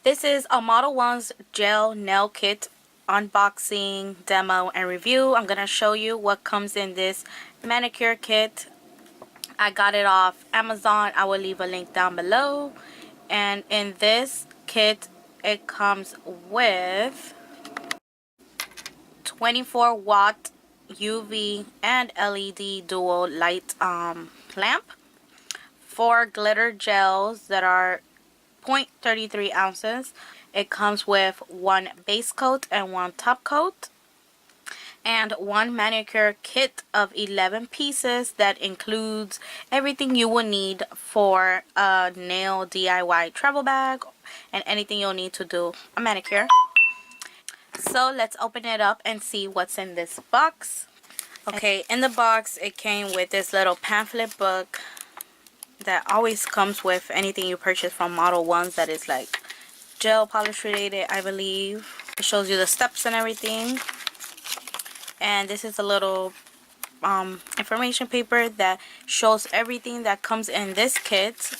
This is a Modelones gel nail kit unboxing, demo, and review. I'm going to show you what comes in this manicure kit. I got it off Amazon. I will leave a link down below. And in this kit, it comes with 24-watt UV and LED dual light lamp, 4 glitter gels that are 0.33 ounces. It comes with 1 base coat and 1 top coat, and 1 manicure kit of 11 pieces that includes everything you will need for a nail DIY travel bag and anything you'll need to do a manicure. So let's open it up and see what's in this box. Okay, in the box it came with this little pamphlet book that always comes with anything you purchase from Modelones that is like gel polish related, I believe. It shows you the steps and everything. And this is a little information paper that shows everything that comes in this kit.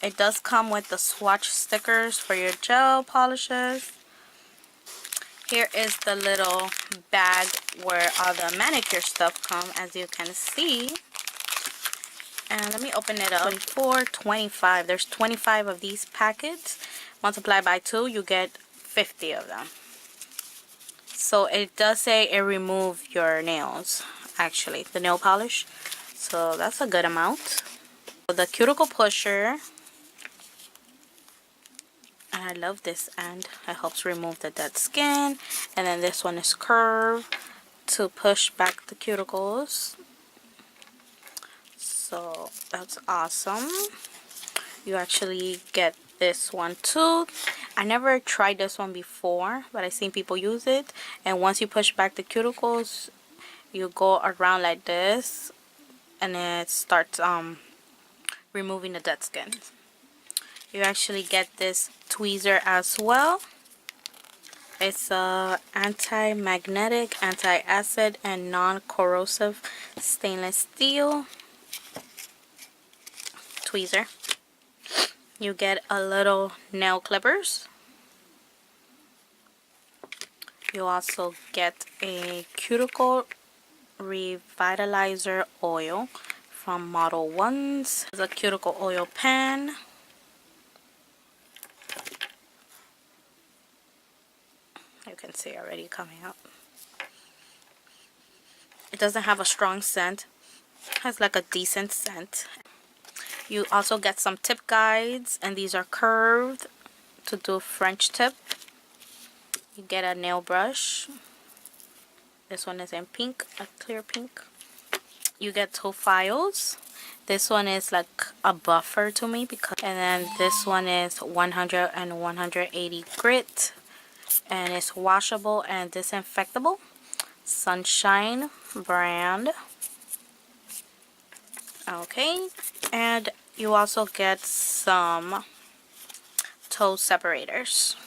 It does come with the swatch stickers for your gel polishes. Here is the little bag where all the manicure stuff come, as you can see. And let me open it up. 24, 25. There's 25 of these packets. Multiply by 2, you get 50 of them. So it does say it removes your nails, actually, the nail polish. So that's a good amount. The Cuticle Pusher. And I love this end. It helps remove the dead skin. And then this one is curved to push back the cuticles. So that's awesome. You actually get this one too. I never tried this one before, but I've seen people use it. And once you push back the cuticles, you go around like this, and it starts removing the dead skin. You actually get this tweezer as well. It's a anti-magnetic, anti-acid, and non-corrosive stainless steel tweezer. You get a little nail clippers. You also get a cuticle revitalizer oil from Modelones. There's a cuticle oil pan. You can see already coming up. It doesn't have a strong scent. It has like a decent scent. You also get some tip guides, and these are curved to do French tip. You get a nail brush. This one is in pink, a clear pink. You get 2 files. This one is like a buffer to me, and then this one is 100 and 180 grit, and it's washable and disinfectable. Sunshine brand. Okay, and you also get some toe separators,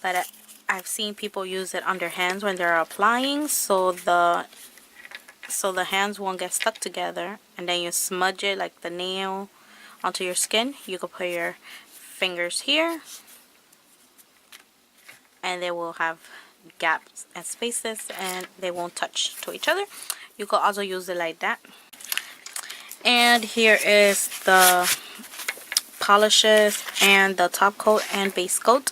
but I've seen people use it on their hands when they're applying, so the hands won't get stuck together, and then you smudge it like the nail onto your skin. You can put your fingers here, and they will have gaps and spaces, and they won't touch to each other. You could also use it like that. And here is the polishes and the top coat and base coat.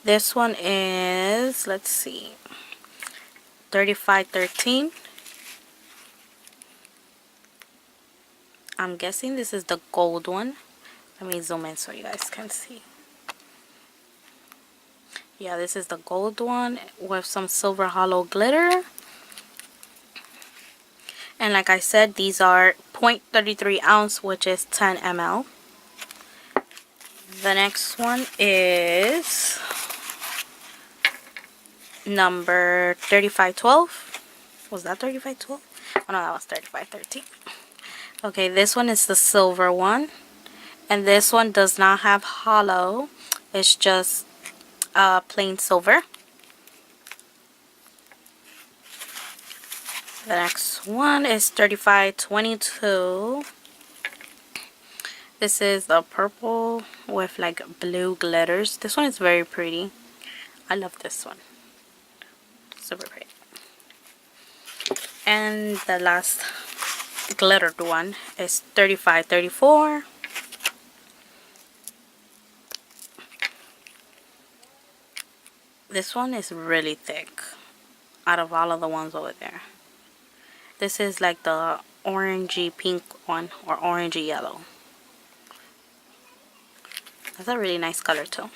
This one is, let's see, 3513. I'm guessing this is the gold one. Let me zoom in so you guys can see. Yeah, this is the gold one with some silver hollow glitter. And like I said, these are 0.33 ounce, which is 10 ml. The next one is number 3512. Was that 3512? Oh no, that was 3513. Okay, this one is the silver one. And this one does not have hollow. It's just plain silver. The next one is 3522. This is the purple with like blue glitters. This one is very pretty. I love this one. Super pretty. And the last glittered one is 3534. This one is really thick out of all of the ones over there. This is like the orangey pink one, or orangey yellow. That's a really nice color too.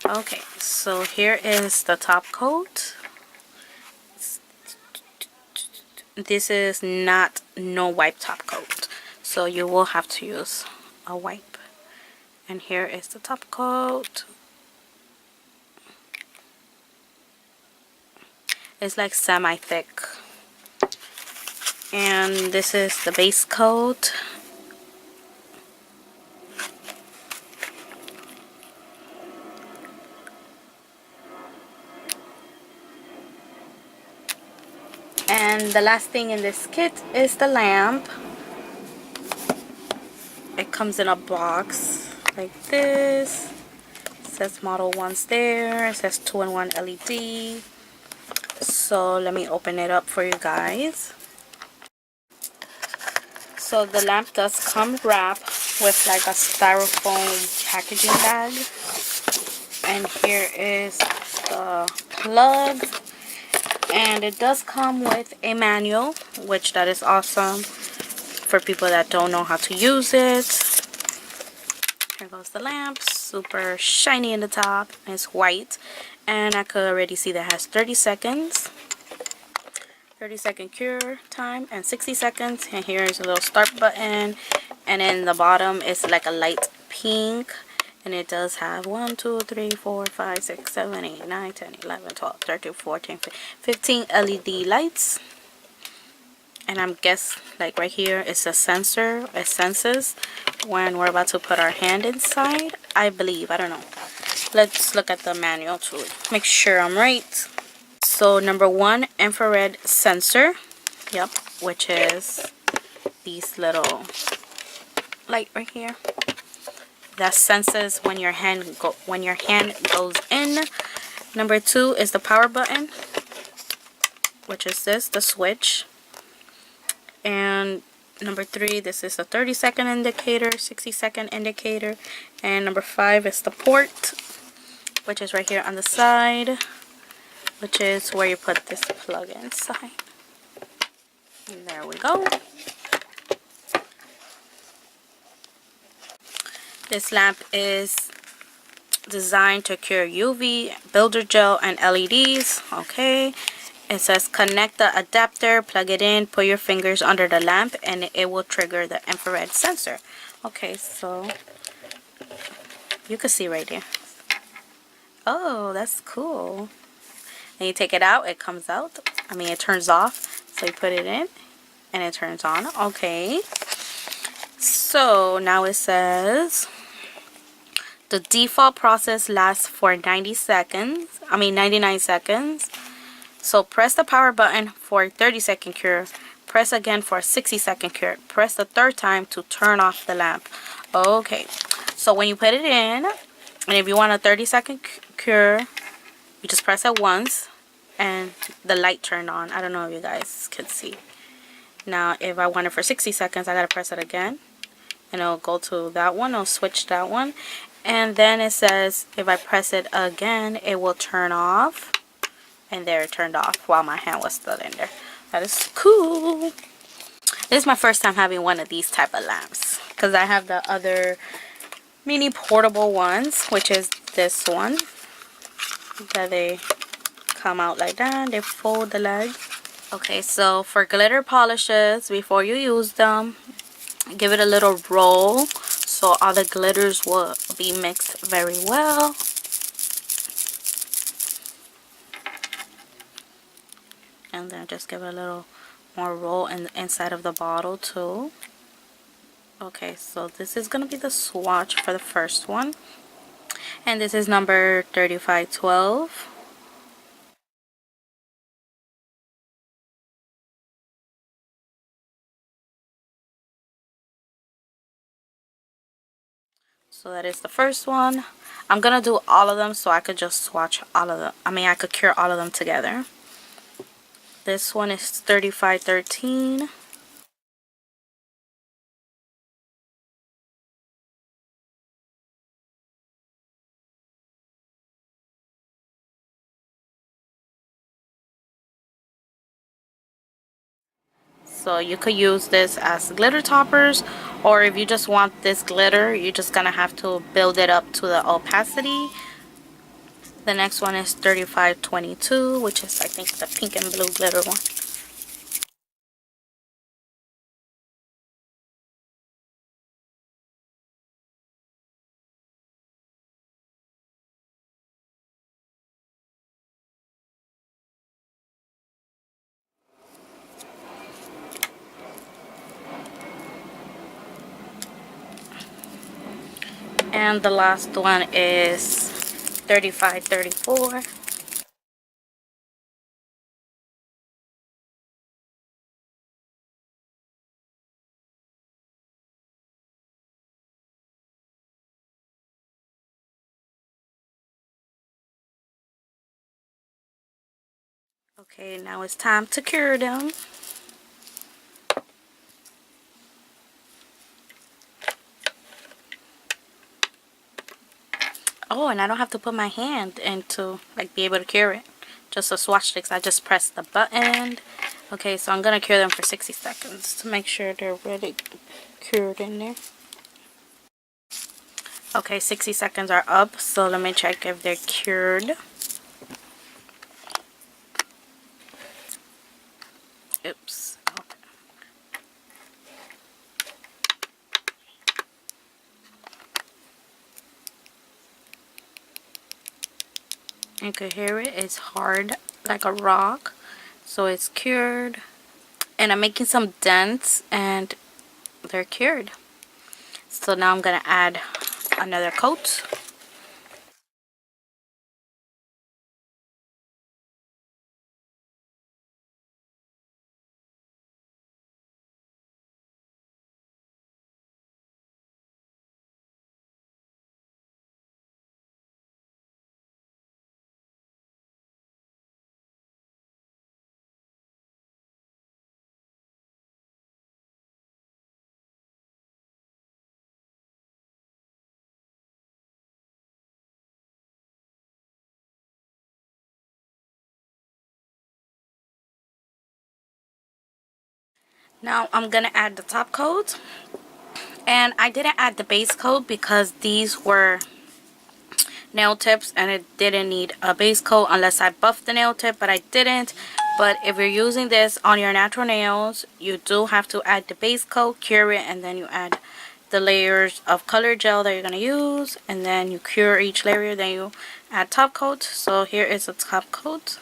Okay, so here is the top coat. This is not no wipe top coat, so you will have to use a wipe. And here is the top coat. It's like semi-thick. And this is the base coat. And the last thing in this kit is the lamp. It comes in a box like this. It says Model 1's there. It says 2-in-1 LED. So let me open it up for you guys. So the lamp does come wrapped with like a styrofoam packaging bag. And here is the plug. And it does come with a manual, which that is awesome for people that don't know how to use it. Here goes the lamp, super shiny in the top. It's white, and I could already see that it has 30 seconds. 30-second cure time and 60 seconds. And here is a little start button, and in the bottom it's like a light pink. And it does have 1, 2, 3, 4, 5, 6, 7, 8, 9, 10, 11, 12, 13, 14, 15 LED lights. And I'm guessing like right here is a sensor. It senses when we're about to put our hand inside, I believe. I don't know. Let's look at the manual to make sure I'm right. So number 1, infrared sensor. Yep, which is these little light right here that senses when your hand goes in. Number 2 is the power button, which is this, the switch. And number 3, this is the 30-second indicator, 60-second indicator. And number 5 is the port, which is right here on the side, which is where you put this plug inside. And there we go. This lamp is designed to cure UV, builder gel, and LEDs. Okay. It says connect the adapter, plug it in, put your fingers under the lamp, and it will trigger the infrared sensor. Okay, so you can see right here. Oh, that's cool. Then you take it out, it comes out. I mean, it turns off. So you put it in, and it turns on. Okay. So now it says the default process lasts for 99 seconds. So press the power button for a 30-second cure. Press again for a 60-second cure. Press the third time to turn off the lamp. Okay. So when you put it in, and if you want a 30-second cure, you just press it once and the light turned on. I don't know if you guys can see. Now if I want it for 60 seconds, I gotta press it again. And it'll go to that one. I'll switch that one. And then it says if I press it again, it will turn off. And there, it turned off while my hand was still in there. That is cool. This is my first time having one of these type of lamps, because I have the other mini portable ones, which is this one. That they come out like that. They fold the leg. Okay, so for glitter polishes, before you use them, give it a little roll so all the glitters will be mixed very well. And then just give it a little more roll inside of the bottle too. Okay, so this is going to be the swatch for the first one. And this is number 3512. So that is the first one. I'm gonna do all of them so I could just swatch all of them. I mean, I could cure all of them together. This one is 3513. So you could use this as glitter toppers, or if you just want this glitter, you're just gonna have to build it up to the opacity. The next one is 3522, which is I think the pink and blue glitter one. And the last one is 3534. Okay, now it's time to cure them. Oh, and I don't have to put my hand in to like be able to cure it. Just a swatch sticks. I just press the button. Okay, so I'm gonna cure them for 60 seconds to make sure they're really cured in there. Okay, 60 seconds are up, so let me check if they're cured. Oops. You can hear it. It's hard like a rock, so it's cured. And I'm making some dents and they're cured. So now I'm gonna add another coat. Now I'm gonna add the top coat. And I didn't add the base coat because these were nail tips and it didn't need a base coat unless I buffed the nail tip, but I didn't. But if you're using this on your natural nails, you do have to add the base coat, cure it, and then you add the layers of color gel that you're going to use, and then you cure each layer, then you add top coat. So here is the top coat.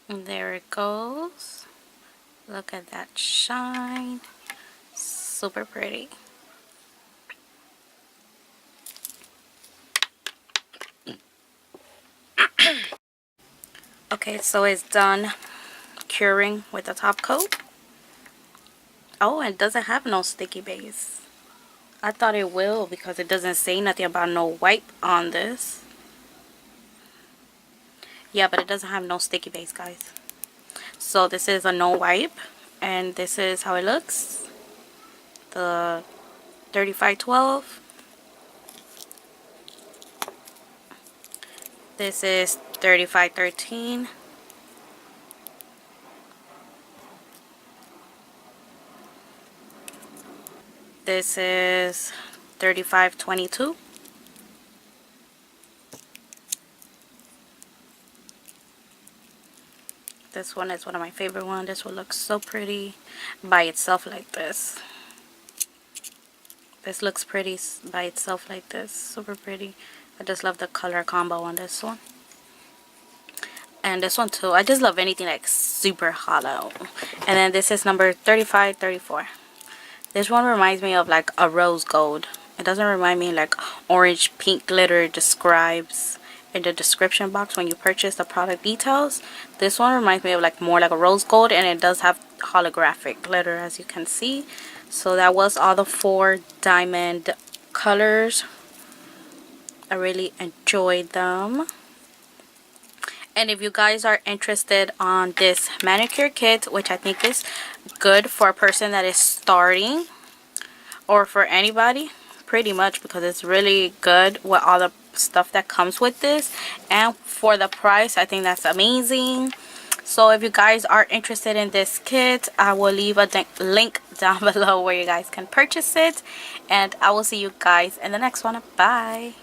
And there it goes. Look at that shine. Super pretty. Okay, so it's done curing with the top coat. Oh, it doesn't have no sticky base. I thought it will because it doesn't say nothing about no wipe on this. Yeah, but it doesn't have no sticky base, guys. So this is a no wipe, and this is how it looks. The 3512. This is 3513. This is 3522. This one is one of my favorite ones. This one looks so pretty by itself like this. This looks pretty by itself like this. Super pretty. I just love the color combo on this one. And this one too. I just love anything like super hollow. And then this is number 3534. This one reminds me of like a rose gold. It doesn't remind me like orange pink glitter describes in the description box when you purchase the product details. This one reminds me of like more like a rose gold, and it does have holographic glitter, as you can see. So that was all the 4 diamond colors. I really enjoyed them. And if you guys are interested on this manicure kit, which I think is good for a person that is starting, or for anybody pretty much, because it's really good with all the stuff that comes with this, and for the price, I think that's amazing. So if you guys are interested in this kit, I will leave a link down below where you guys can purchase it, and I will see you guys in the next one. Bye.